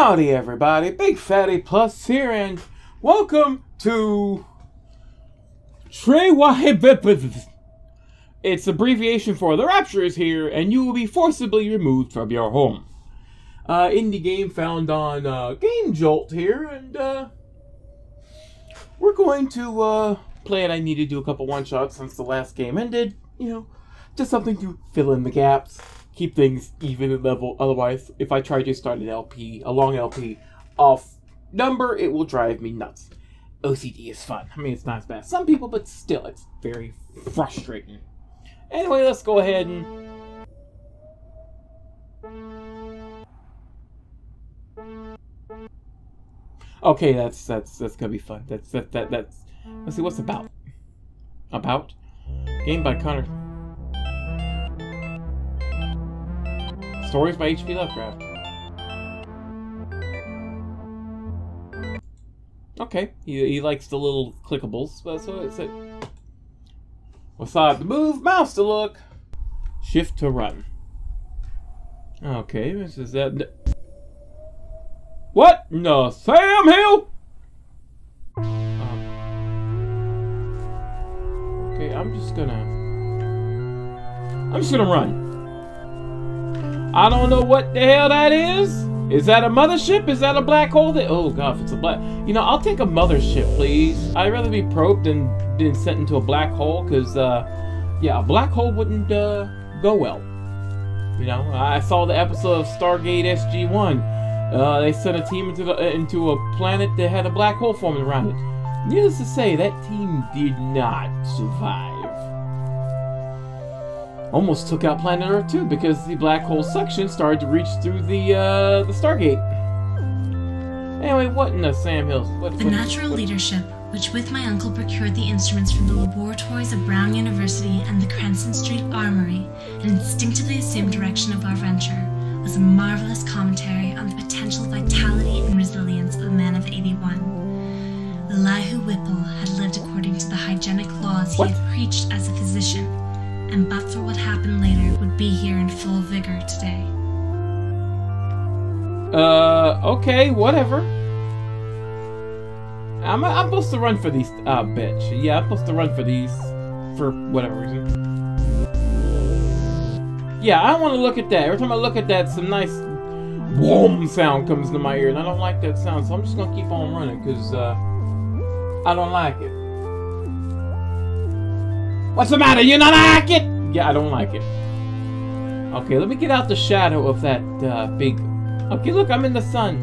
Howdy everybody, BygPhattyPlus here, and welcome to Trihaywbfrfyh. It's abbreviation for The Rapture is here, and you will be forcibly removed from your home. Indie game found on Game Jolt here, and we're going to play it. I need to do a couple one-shots since the last game ended, you know, just something to fill in the gaps. Keep things even and level. Otherwise, if I try to start an LP, a long LP, off number, it will drive me nuts. OCD is fun. I mean, it's not as bad as some people, but still, it's very frustrating. Anyway, let's go ahead and... Okay, that's gonna be fun. That's let's see what's about. About? Game by Connor. Stories by H.P. Lovecraft. Okay, he likes the little clickables. So it's it. What's side to move? Mouse to look. Shift to run. Okay, this is that. What? No, Sam Hill. Okay, I'm just gonna run. I don't know what the hell that is. Is that a mothership? Is that a black hole? Oh god, if it's a black... You know, I'll take a mothership, please. I'd rather be probed than being sent into a black hole, because, yeah, a black hole wouldn't, go well. You know, I saw the episode of Stargate SG-1. They sent a team into a planet that had a black hole forming around it. Needless to say, that team did not survive. Almost took out planet Earth too, because the black hole suction started to reach through the Stargate. Anyway, what in the Sam Hills? The natural leadership, which with my uncle procured the instruments from the laboratories of Brown University and the Cranston Street Armory, and instinctively assumed direction of our venture, was a marvelous commentary on the potential vitality and resilience of a man of 81. Elihu Whipple had lived according to the hygienic laws he had preached as a physician, and but for what happened later, would be here in full vigor today. Okay, whatever. I'm supposed to run for these, bitch. Yeah, I'm supposed to run for these, for whatever reason. Yeah, I want to look at that. Every time I look at that, some nice whoom sound comes to my ear, and I don't like that sound, so I'm just gonna keep on running, because, I don't like it. What's the matter? You not like it? Yeah, I don't like it. Okay, let me get out the shadow of that big... Okay, look, I'm in the sun.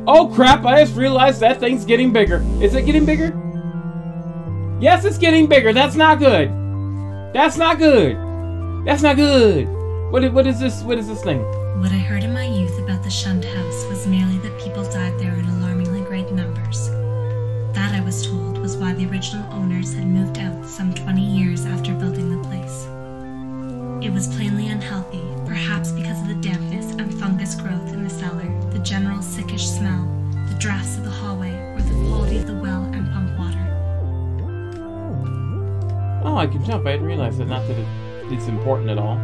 Oh crap, I just realized that thing's getting bigger. Is it getting bigger? Yes, it's getting bigger. That's not good. That's not good. That's not good. What is this? What is this thing? What I heard in my youth about the shunned house was merely that people died there in alarmingly great numbers. That, I was told, was why the original owners had moved out some 20 years after building the place. It was plainly unhealthy, perhaps because of the dampness and fungus growth in the cellar, the general sickish smell, the drafts of the hallway, or the quality of the well and pump water. Oh, I can jump. I didn't realize that. Not that it's important at all.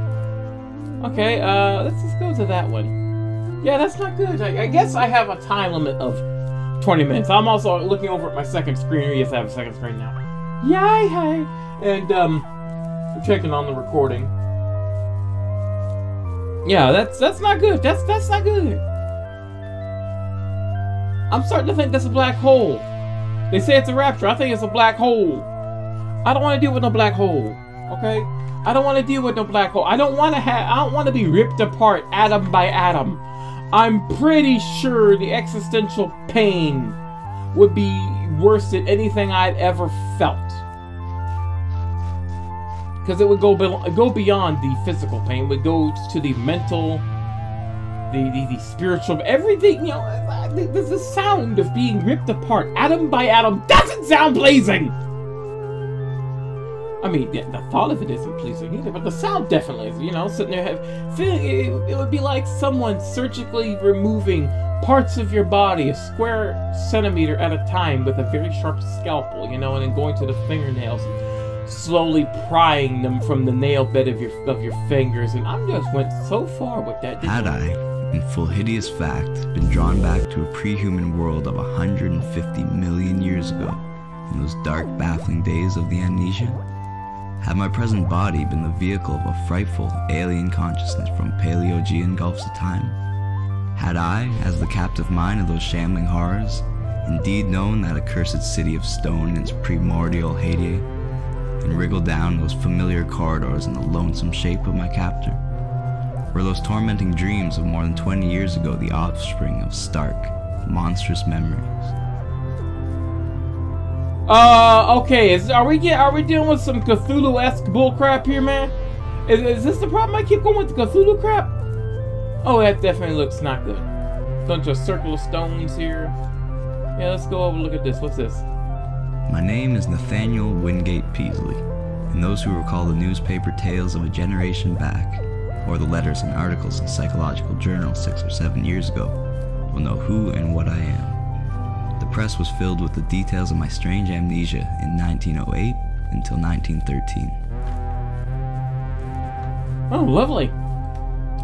Okay, let's just go to that one. Yeah, that's not good. I guess I have a time limit of 20 minutes. I'm also looking over at my second screen. Yes, I have a second screen now. Yay! And, I'm checking on the recording. Yeah, that's not good. That's not good. I'm starting to think that's a black hole. They say it's a rapture. I think it's a black hole. I don't want to deal with no black hole. Okay? I don't want to deal with no black hole. I don't want to be ripped apart atom by atom. I'm pretty sure the existential pain would be worse than anything I'd ever felt. Because it would go beyond the physical pain. It would go to the mental, the spiritual, everything, you know. There's the sound of being ripped apart atom by atom. Doesn't sound pleasing! I mean, the thought of it isn't pleasing either, but the sound definitely is, you know, sitting there feeling it would be like someone surgically removing parts of your body, a square centimeter at a time with a very sharp scalpel, you know, and then going to the fingernails and slowly prying them from the nail bed of your fingers, and I just went so far with that. Had I, in full hideous fact, been drawn back to a pre-human world of 150 million years ago, in those dark, baffling days of the amnesia? Had my present body been the vehicle of a frightful alien consciousness from Paleogean gulfs of time? Had I, as the captive mind of those shambling horrors, indeed known that accursed city of stone in its primordial heyday, and wriggled down those familiar corridors in the lonesome shape of my captor? Were those tormenting dreams of more than 20 years ago the offspring of stark, monstrous memories? Okay, are we dealing with some Cthulhu-esque bullcrap here, man? Is this the problem? I keep going with the Cthulhu crap? Oh, that definitely looks not good. Bunch of circle of stones here. Yeah, let's go over and look at this. What's this? My name is Nathaniel Wingate Peasley, and those who recall the newspaper tales of a generation back, or the letters and articles in psychological journals 6 or 7 years ago, will know who and what I am. The press was filled with the details of my strange amnesia in 1908 until 1913. Oh, lovely.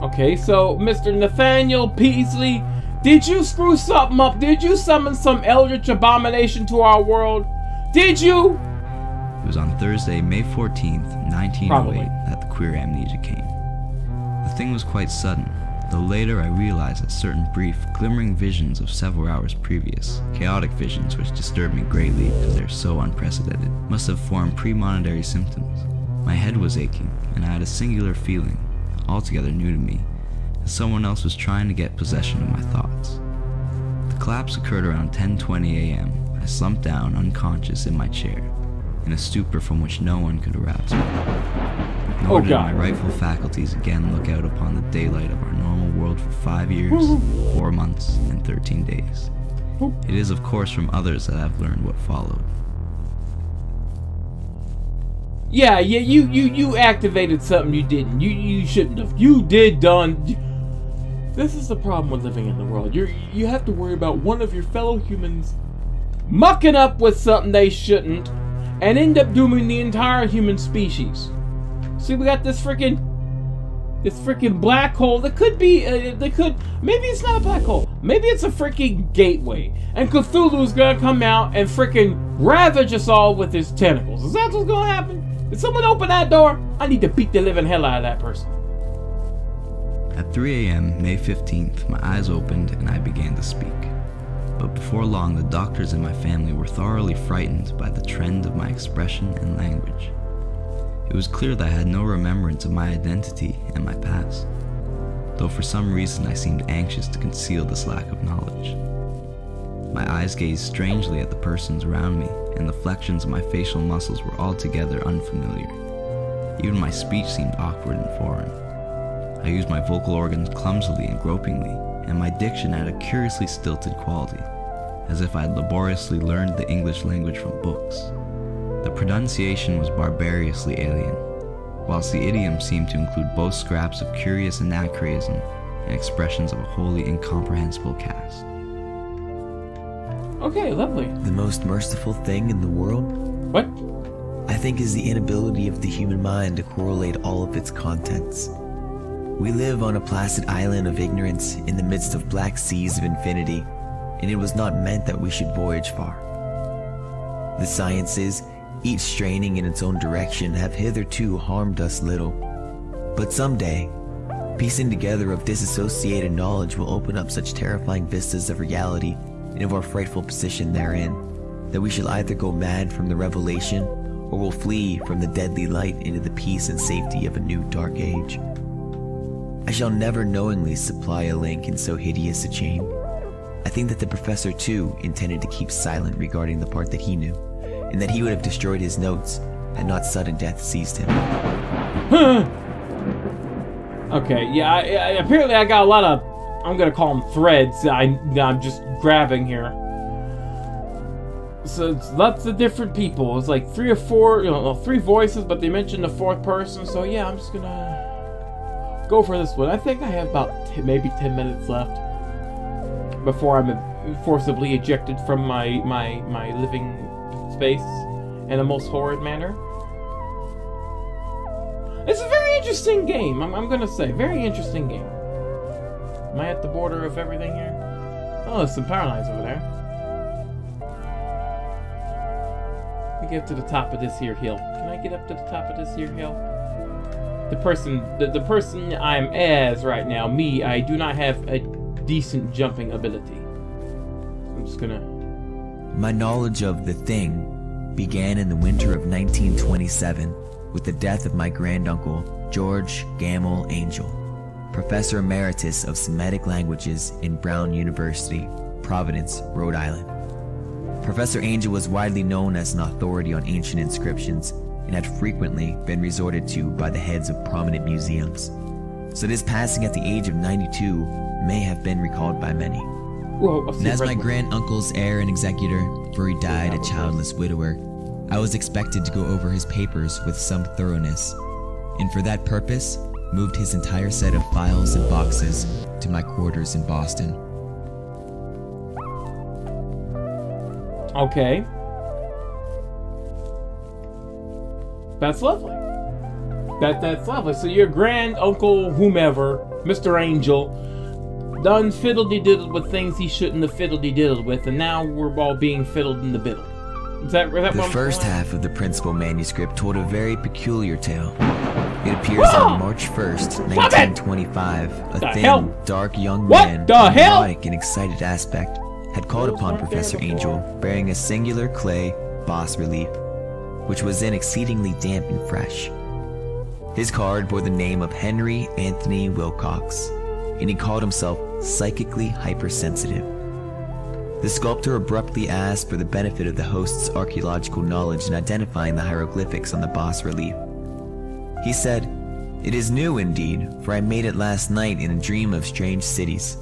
Okay, so Mr. Nathaniel Peasley, did you screw something up? Did you summon some eldritch abomination to our world? Did you? It was on Thursday, May 14th, 1908, Probably. that the queer amnesia came. The thing was quite sudden, though later I realized that certain brief, glimmering visions of several hours previous, chaotic visions which disturbed me greatly because they're so unprecedented, must have formed premonitory symptoms. My head was aching, and I had a singular feeling, altogether new to me, that someone else was trying to get possession of my thoughts. The collapse occurred around 10:20 a.m. I slumped down unconscious in my chair, in a stupor from which no one could arouse me. Nor did my rightful faculties again look out upon the daylight of our normal world for 5 years, 4 months, and 13 days. It is of course from others that I've learned what followed. Yeah, you activated something you didn't. You shouldn't have. You did done. This is the problem with living in the world. You have to worry about one of your fellow humans mucking up with something they shouldn't, and end up dooming the entire human species. See, we got this freaking black hole that could be, maybe it's not a black hole. Maybe it's a freaking gateway, and Cthulhu's gonna come out and freaking ravage us all with his tentacles. Is that what's gonna happen? Did someone open that door? I need to beat the living hell out of that person. At 3 a.m., May 15th, my eyes opened and I began to speak. But before long, the doctors in my family were thoroughly frightened by the trend of my expression and language. It was clear that I had no remembrance of my identity and my past, though for some reason I seemed anxious to conceal this lack of knowledge. My eyes gazed strangely at the persons around me, and the flexions of my facial muscles were altogether unfamiliar. Even my speech seemed awkward and foreign. I used my vocal organs clumsily and gropingly, and my diction had a curiously stilted quality, as if I had laboriously learned the English language from books. The pronunciation was barbarously alien, whilst the idiom seemed to include both scraps of curious anachronism and expressions of a wholly incomprehensible cast. Okay, lovely. The most merciful thing in the world? What? I think is the inability of the human mind to correlate all of its contents. We live on a placid island of ignorance in the midst of black seas of infinity, and it was not meant that we should voyage far. The sciences, each straining in its own direction, have hitherto harmed us little. But someday, piecing together of disassociated knowledge will open up such terrifying vistas of reality and of our frightful position therein, that we shall either go mad from the revelation, or will flee from the deadly light into the peace and safety of a new dark age. I shall never knowingly supply a link in so hideous a chain. I think that the professor too intended to keep silent regarding the part that he knew, and that he would have destroyed his notes had not sudden death seized him. Okay, yeah, apparently I got a lot of, I'm gonna call them threads, I'm just grabbing here. So it's lots of different people. It's like 3 or 4, 3 voices, but they mentioned a 4th person, so yeah, I'm just gonna go for this one. I think I have about maybe 10 minutes left before I'm forcibly ejected from my living space in a most horrid manner. It's a very interesting game. I'm gonna say, very interesting game. Am I at the border of everything here? Oh, there's some power lines over there. Let me get to the top of this here hill. Can I get up to the top of this here hill? The person I'm as right now, me, I do not have a decent jumping ability. I'm just gonna... My knowledge of the Thing began in the winter of 1927 with the death of my granduncle, George Gamble Angel, Professor Emeritus of Semitic Languages in Brown University, Providence, Rhode Island. Professor Angel was widely known as an authority on ancient inscriptions and had frequently been resorted to by the heads of prominent museums. So this passing at the age of 92 may have been recalled by many. Whoa, and as my granduncle's heir and executor, for he died a childless widower, I was expected to go over his papers with some thoroughness, and for that purpose, moved his entire set of files and boxes to my quarters in Boston. Okay. That's lovely. That's lovely. So your grand uncle, whomever, Mr. Angel, done fiddledy-diddled with things he shouldn't have fiddledy-diddled with, and now we're all being fiddled in the biddle. Is that the first half of the principal manuscript told a very peculiar tale. It appears on March 1st, 1925. A thin, dark young man with an erotic and excited aspect had called upon Professor Angel bearing a singular clay bas-relief, which was then exceedingly damp and fresh. His card bore the name of Henry Anthony Wilcox, and he called himself psychically hypersensitive. The sculptor abruptly asked for the benefit of the host's archaeological knowledge in identifying the hieroglyphics on the bas-relief. He said, "It is new indeed, for I made it last night in a dream of strange cities.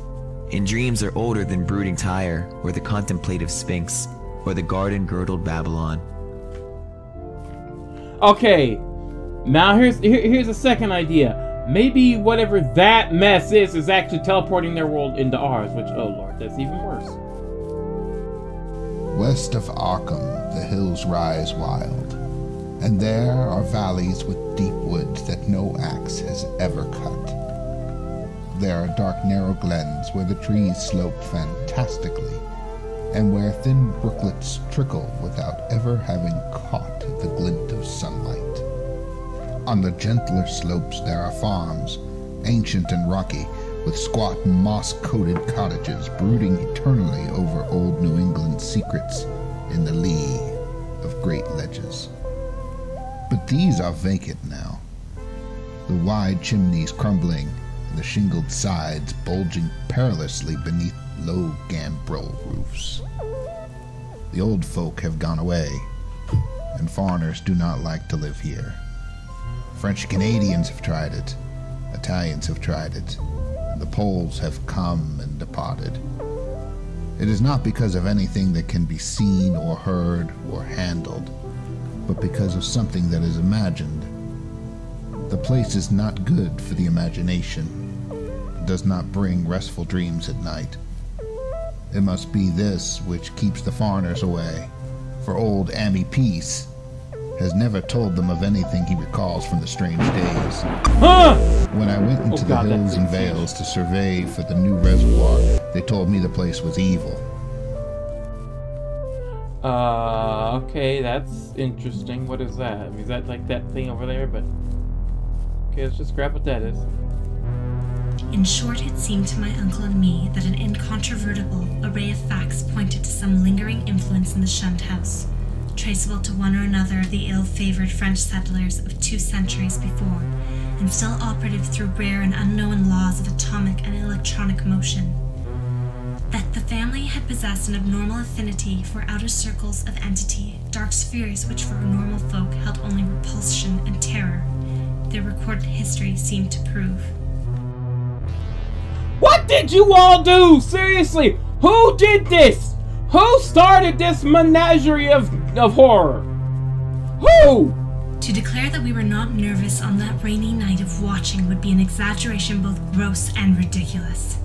And dreams are older than brooding Tyre, or the contemplative Sphinx, or the garden-girdled Babylon." Okay, now here's a second idea. Maybe whatever that mess is actually teleporting their world into ours, which, oh lord, that's even worse. West of Arkham, the hills rise wild, and there are valleys with deep woods that no axe has ever cut. There are dark, narrow glens where the trees slope fantastically, and where thin brooklets trickle without ever having caught the glint of sunlight. On the gentler slopes there are farms, ancient and rocky, with squat moss-coated cottages brooding eternally over old New England secrets in the lee of great ledges. But these are vacant now, the wide chimneys crumbling and the shingled sides bulging perilously beneath low gambrel roofs. The old folk have gone away, and foreigners do not like to live here. French Canadians have tried it, Italians have tried it, and the Poles have come and departed. It is not because of anything that can be seen or heard or handled, but because of something that is imagined. The place is not good for the imagination. It does not bring restful dreams at night. It must be this which keeps the foreigners away, for old Ammy Peace has never told them of anything he recalls from the strange days. When I went into the hills and vales to survey for the new reservoir, they told me the place was evil. Okay, that's interesting. What is that? I mean, is that like that thing over there? But okay, let's just grab what that is. In short, it seemed to my uncle and me that an incontrovertible array of facts pointed to some lingering influence in the shunned house, traceable to one or another of the ill-favored French settlers of 2 centuries before, and still operative through rare and unknown laws of atomic and electronic motion. That the family had possessed an abnormal affinity for outer circles of entity, dark spheres which for normal folk held only repulsion and terror, their recorded history seemed to prove. What did you all do? Seriously, who did this? Who started this menagerie of horror? Who? To declare that we were not nervous on that rainy night of watching would be an exaggeration both gross and ridiculous.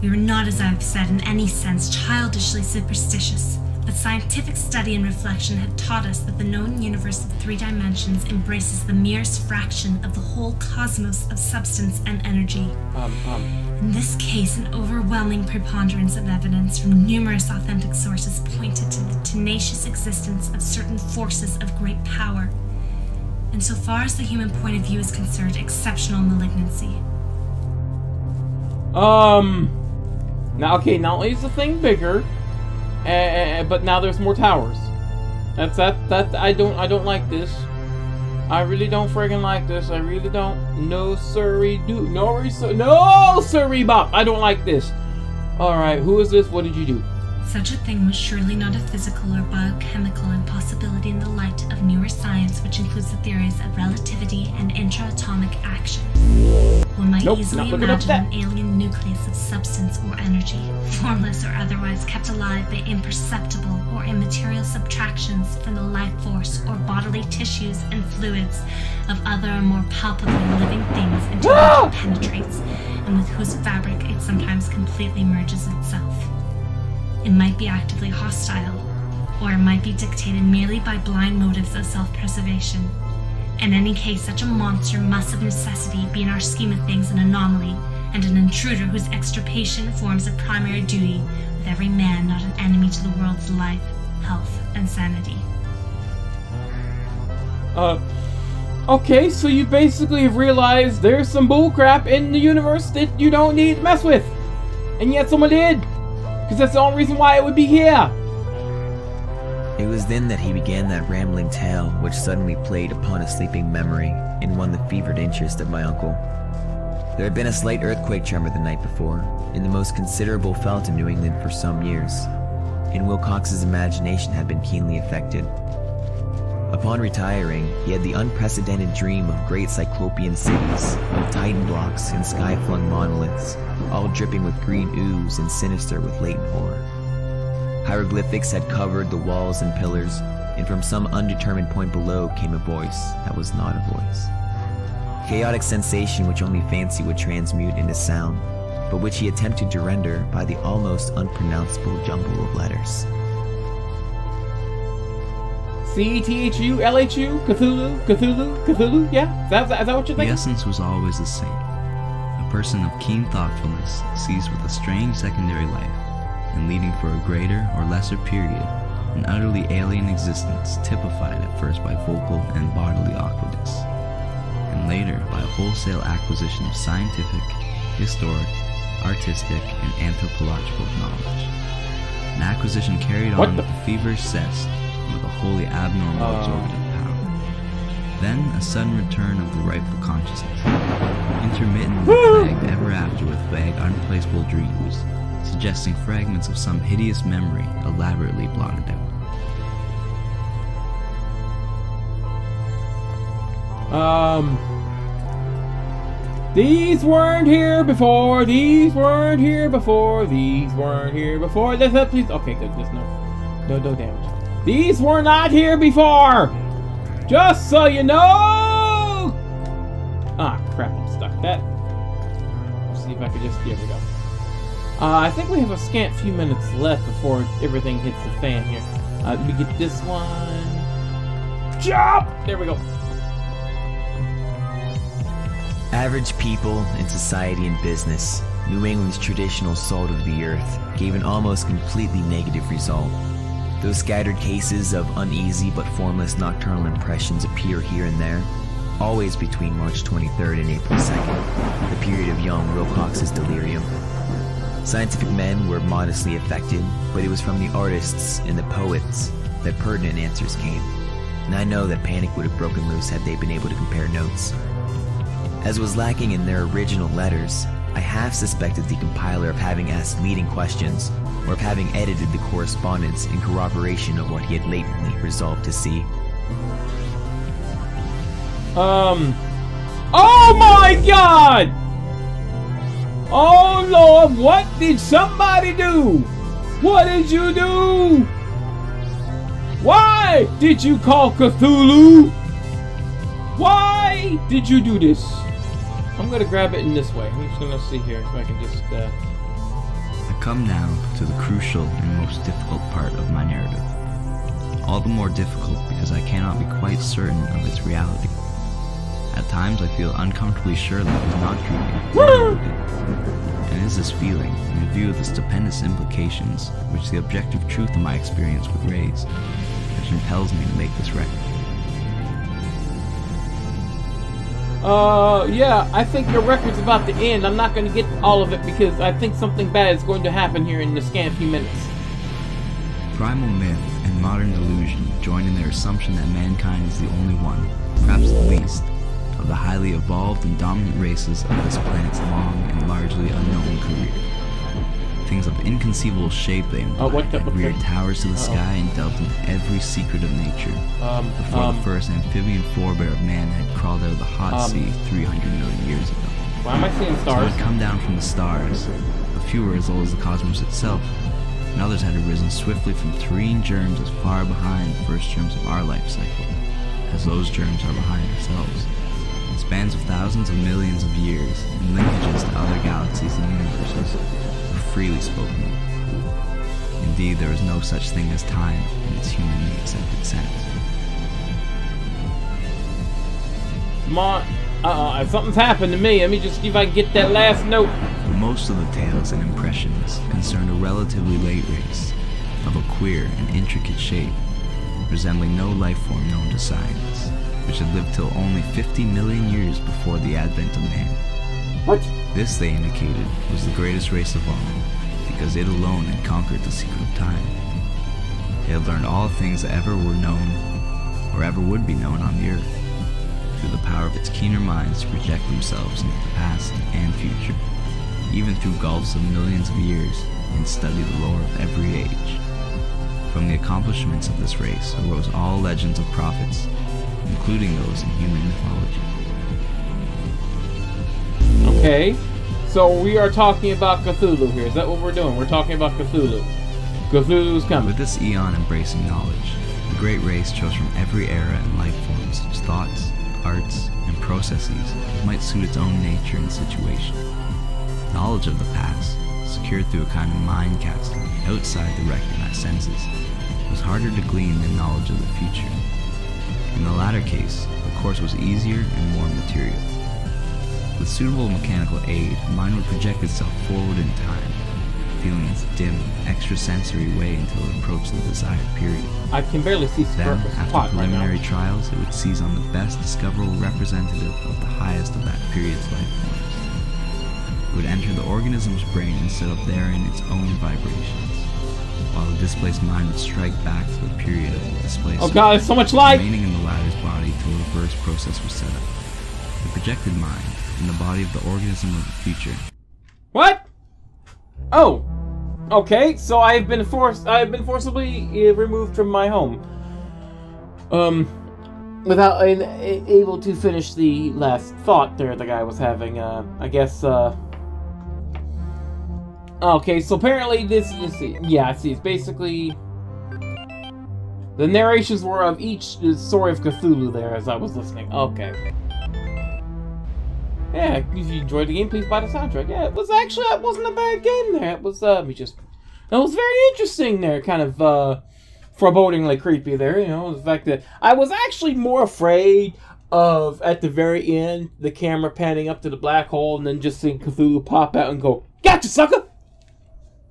We were not, as I've said, in any sense childishly superstitious, But scientific study and reflection had taught us that the known universe of 3 dimensions embraces the merest fraction of the whole cosmos of substance and energy. In this case, an overwhelming preponderance of evidence from numerous authentic sources pointed to the tenacious existence of certain forces of great power, and so far as the human point of view is concerned, exceptional malignancy. Now, okay, not only is the thing bigger, but now there's more towers. I don't like this. I really don't friggin' like this. I really don't. No sirree do. No sirree bop. I don't like this. Alright, who is this? What did you do? Such a thing was surely not a physical or biochemical impossibility in the light of newer science, which includes the theories of relativity and intraatomic action. One might easily imagine an alien nucleus of substance or energy, formless or otherwise, kept alive by imperceptible or immaterial subtractions from the life force or bodily tissues and fluids of other and more palpably living things into which it penetrates, and with whose fabric it sometimes completely merges itself. It might be actively hostile, or it might be dictated merely by blind motives of self-preservation. In any case, such a monster must of necessity be in our scheme of things an anomaly, and an intruder whose extirpation forms a primary duty, with every man not an enemy to the world's life, health, and sanity. Okay, so you basically have realized there's some bullcrap in the universe that you don't need to mess with. And yet someone did. Because that's the only reason why it would be here. It was then that he began that rambling tale which suddenly played upon a sleeping memory and won the fevered interest of my uncle. There had been a slight earthquake tremor the night before, and the most considerable felt in New England for some years, and Wilcox's imagination had been keenly affected. Upon retiring, he had the unprecedented dream of great cyclopean cities, of titan blocks and sky-flung monoliths, all dripping with green ooze and sinister with latent horror. Hieroglyphics had covered the walls and pillars, and from some undetermined point below came a voice that was not a voice. Chaotic sensation which only fancy would transmute into sound, but which he attempted to render by the almost unpronounceable jumble of letters. C-T-H-U, L-H-U, Cthulhu, Cthulhu, Cthulhu, yeah? Is that what you're thinking? The essence was always the same. A person of keen thoughtfulness seized with a strange secondary life, and leading for a greater or lesser period, an utterly alien existence typified at first by vocal and bodily awkwardness, and later by a wholesale acquisition of scientific, historic, artistic, and anthropological knowledge. An acquisition carried on with a feverish zest and with a wholly abnormal absorptive power. Then a sudden return of the rightful consciousness, intermittently plagued ever after with vague, unplaceable dreams, suggesting fragments of some hideous memory elaborately blotted out. These weren't here before, these weren't here before, these weren't here before. Please, okay, good, just no damage. These were not here before! Just so you know! Ah, crap, I'm stuck. Let's see if I could just, here we go. I think we have a scant few minutes left before everything hits the fan here. Let me get this one. Jump! There we go. Average people in society and business, New England's traditional salt of the earth, gave an almost completely negative result. Those scattered cases of uneasy but formless nocturnal impressions appear here and there, always between March 23rd and April 2nd, the period of young Wilcox's delirium. Scientific men were modestly affected, but it was from the artists and the poets that pertinent answers came, and I know that panic would have broken loose had they been able to compare notes. As was lacking in their original letters, I half suspected the compiler of having asked leading questions, or of having edited the correspondence in corroboration of what he had latently resolved to see. Oh my God! Oh Lord, what did somebody do? What did you do? Why did you call Cthulhu? Why did you do this? I'm gonna grab it in this way. I'm just gonna see here if I can just I come now to the crucial and most difficult part of my narrative. All the more difficult because I cannot be quite certain of its reality. At times I feel uncomfortably sure that it is not dreaming, and it is this feeling, in view of the stupendous implications which the objective truth of my experience would raise, which impels me to make this record. Yeah, I think your record's about to end. I'm not going to get all of it because I think something bad is going to happen here in the scan few minutes. Primal myth and modern delusion join in their assumption that mankind is the only one, perhaps the least, of the highly evolved and dominant races of this planet's long and largely unknown career. Things of inconceivable shape they imply had reared towers to the sky and delved into every secret of nature, before the first amphibian forebear of man had crawled out of the hot sea 300 million years ago. Why am I seeing stars? Some had come down from the stars, a few were as old as the cosmos itself, and others had arisen swiftly from terrene germs as far behind the first germs of our life cycle, as those germs are behind ourselves. Spans of thousands of millions of years, and linkages to other galaxies and universes, were freely spoken of. Indeed, there is no such thing as time in its humanly accepted sense. Come on. Something's happened to me. Let me just see if I can get that last note. Most of the tales and impressions concern a relatively late race, of a queer and intricate shape, resembling no life form known to science, which had lived till only 50 million years before the advent of man. What? This, they indicated, was the greatest race of all, because it alone had conquered the secret of time. It had learned all things that ever were known, or ever would be known on the earth, through the power of its keener minds to project themselves into the past and future, even through gulfs of millions of years, and study the lore of every age. From the accomplishments of this race arose all legends of prophets, including those in human mythology. Okay, so we are talking about Cthulhu here. Is that what we're doing? We're talking about Cthulhu. Cthulhu's coming. With this eon embracing knowledge, the great race chose from every era and life form such thoughts, arts, and processes as might suit its own nature and situation. Knowledge of the past, secured through a kind of mind casting outside the recognized senses, was harder to glean than knowledge of the future. In the latter case, the course was easier and more material. With suitable mechanical aid, the mind would project itself forward in time, feeling its dim, extrasensory way until it approached the desired period. I can barely see Then, Sparkle's after plot right now. preliminary trials, it would seize on the best discoverable representative of the highest of that period's life forms. It would enter the organism's brain and set up therein its own vibrations, while the displaced mind would strike back to the period of the displaced. Oh god, it's so much light! Remaining in the latter's body till a reverse process was set up. The projected mind, in the body of the organism of the future. What? Oh! Okay, so I have been forcibly removed from my home. Without able to finish the last thought there the guy was having, I guess, okay, so apparently this is, yeah, I see, it's basically, the narrations were of each story of Cthulhu there as I was listening. Okay. Yeah, if you enjoyed the game, please buy the soundtrack. Yeah, it was actually, it wasn't a bad game there. It was, it was very interesting there, kind of, forebodingly creepy there, you know, the fact that I was actually more afraid of, at the very end, the camera panning up to the black hole and then just seeing Cthulhu pop out and go, "Gotcha, sucker!"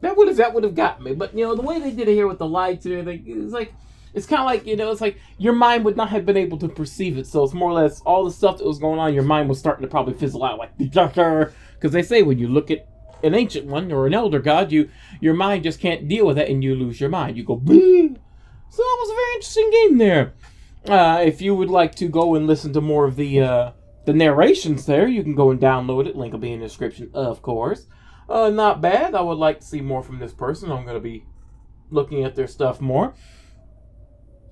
That would have gotten me. But, you know, the way they did it here with the lights and everything, it's like, it's kind of like, you know, it's like your mind would not have been able to perceive it. So it's more or less all the stuff that was going on, your mind was starting to probably fizzle out, like, because they say when you look at an ancient one or an elder god, your mind just can't deal with it and you lose your mind. You go, "Boo!" So that was a very interesting game there. If you would like to go and listen to more of the narrations there, you can go and download it. Link will be in the description, of course. Not bad. I would like to see more from this person. I'm going to be looking at their stuff more.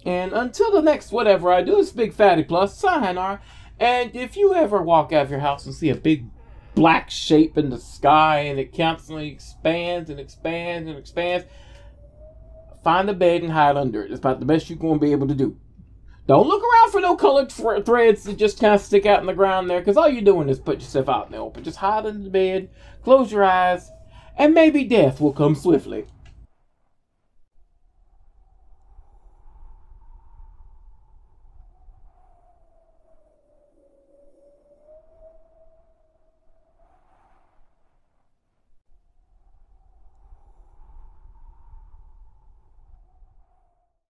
And until the next whatever I do, it's BygPhattyPlus, sayonara. And if you ever walk out of your house and see a big black shape in the sky and it constantly expands and expands and expands, find a bed and hide under it. It's about the best you're going to be able to do. Don't look around for no colored threads that just kind of stick out in the ground there, because all you're doing is put yourself out in the open. Just hide under the bed, close your eyes, and maybe death will come swiftly.